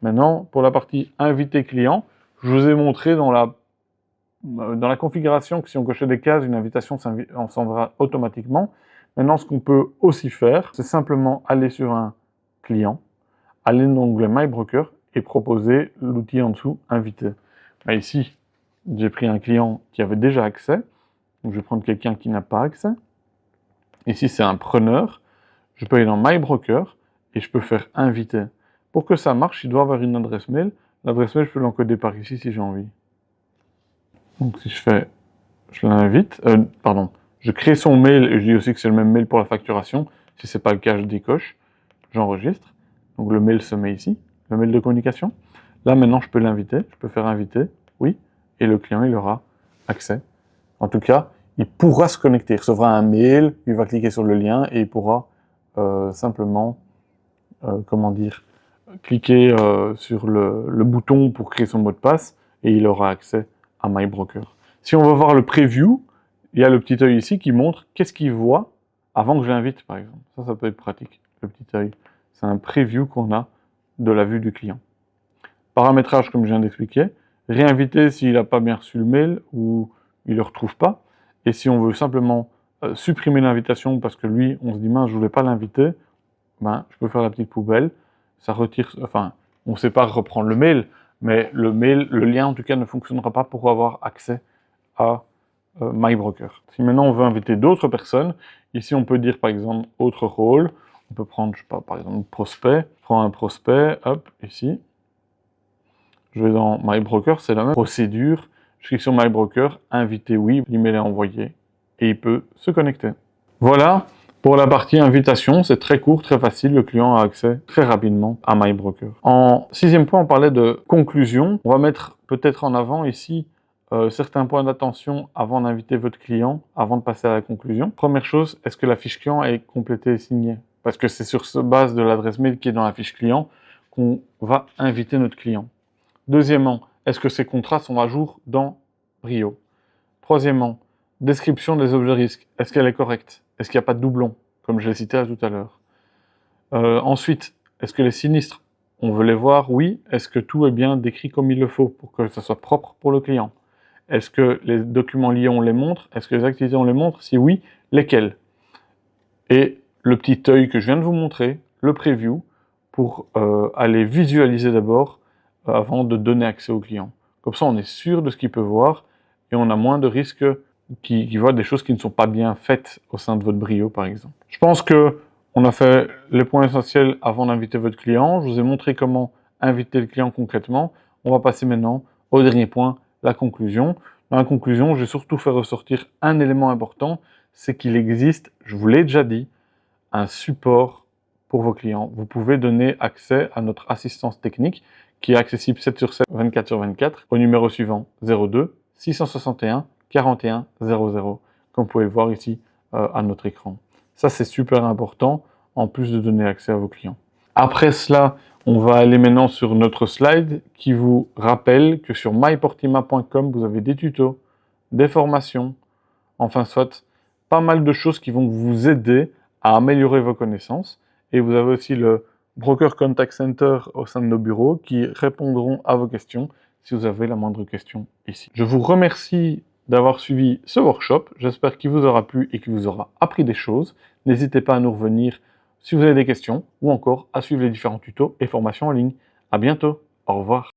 Maintenant, pour la partie inviter client, je vous ai montré dans la configuration que si on cochait des cases, une invitation s'enverra automatiquement. Maintenant, ce qu'on peut aussi faire, c'est simplement aller sur un client, aller dans l'onglet My Broker et proposer l'outil en dessous inviter. Bah, ici, j'ai pris un client qui avait déjà accès, donc je vais prendre quelqu'un qui n'a pas accès. Ici, c'est un preneur. Je peux aller dans My Broker et je peux faire inviter. Pour que ça marche, il doit avoir une adresse mail. L'adresse mail, je peux l'encoder par ici si j'ai envie. Donc si je l'invite, je crée son mail et je dis aussi que c'est le même mail pour la facturation. Si c'est pas le cas, je décoche, j'enregistre. Donc le mail se met ici, le mail de communication. Là maintenant, je peux l'inviter, je peux faire inviter, oui, et le client il aura accès. En tout cas, il pourra se connecter, il recevra un mail, il va cliquer sur le lien et il pourra simplement, cliquer sur le bouton pour créer son mot de passe et il aura accès à My Broker. Si on veut voir le preview, il y a le petit œil ici qui montre qu'est-ce qu'il voit avant que je l'invite, par exemple. Ça peut être pratique, le petit œil. C'est un preview qu'on a de la vue du client. Paramétrage, comme je viens d'expliquer. Réinviter s'il n'a pas bien reçu le mail ou il ne le retrouve pas. Et si on veut simplement supprimer l'invitation parce que lui, on se dit, mince, je ne voulais pas l'inviter, ben, je peux faire la petite poubelle. Ça retire, enfin, on ne sait pas reprendre le mail, mais le lien en tout cas ne fonctionnera pas pour avoir accès à My Broker. Si maintenant on veut inviter d'autres personnes, ici on peut dire par exemple autre rôle, on peut prendre, je sais pas, par exemple prospect, je prends un prospect, hop, ici, je vais dans My Broker, c'est la même procédure, je clique sur My Broker, inviter oui, l'email est envoyé, et il peut se connecter. Voilà. Pour la partie invitation, c'est très court, très facile, le client a accès très rapidement à My Broker. En 6e point, on parlait de conclusion. On va mettre peut-être en avant ici certains points d'attention avant d'inviter votre client, avant de passer à la conclusion. Première chose, est-ce que la fiche client est complétée et signée? Parce que c'est sur cette base de l'adresse mail qui est dans la fiche client qu'on va inviter notre client. Deuxièmement, est-ce que ces contrats sont à jour dans Brio? Troisièmement, description des objets risques. Est-ce qu'elle est correcte? Est-ce qu'il n'y a pas de doublon, comme je l'ai cité tout à l'heure? Ensuite, est-ce que les sinistres, on veut les voir? Oui. Est-ce que tout est bien décrit comme il le faut pour que ça soit propre pour le client? Est-ce que les documents liés, on les montre? Est-ce que les activités, on les montre? Si oui, lesquelles? Et le petit œil que je viens de vous montrer, le preview, pour aller visualiser d'abord avant de donner accès au client. Comme ça, on est sûr de ce qu'il peut voir et on a moins de risques qui voient des choses qui ne sont pas bien faites au sein de votre Brio, par exemple. Je pense que on a fait les points essentiels avant d'inviter votre client. Je vous ai montré comment inviter le client concrètement. On va passer maintenant au dernier point, la conclusion. Dans la conclusion, je vais surtout faire ressortir un élément important, c'est qu'il existe, je vous l'ai déjà dit, un support pour vos clients. Vous pouvez donner accès à notre assistance technique qui est accessible 7 sur 7, 24 sur 24, au numéro suivant 02 661 41 00, comme vous pouvez le voir ici à notre écran. Ça, c'est super important, en plus de donner accès à vos clients. Après cela, on va aller maintenant sur notre slide qui vous rappelle que sur myportima.com, vous avez des tutos, des formations, enfin soit pas mal de choses qui vont vous aider à améliorer vos connaissances. Et vous avez aussi le Broker Contact Center au sein de nos bureaux qui répondront à vos questions si vous avez la moindre question ici. Je vous remercie d'avoir suivi ce workshop. J'espère qu'il vous aura plu et qu'il vous aura appris des choses. N'hésitez pas à nous revenir si vous avez des questions ou encore à suivre les différents tutos et formations en ligne. À bientôt. Au revoir.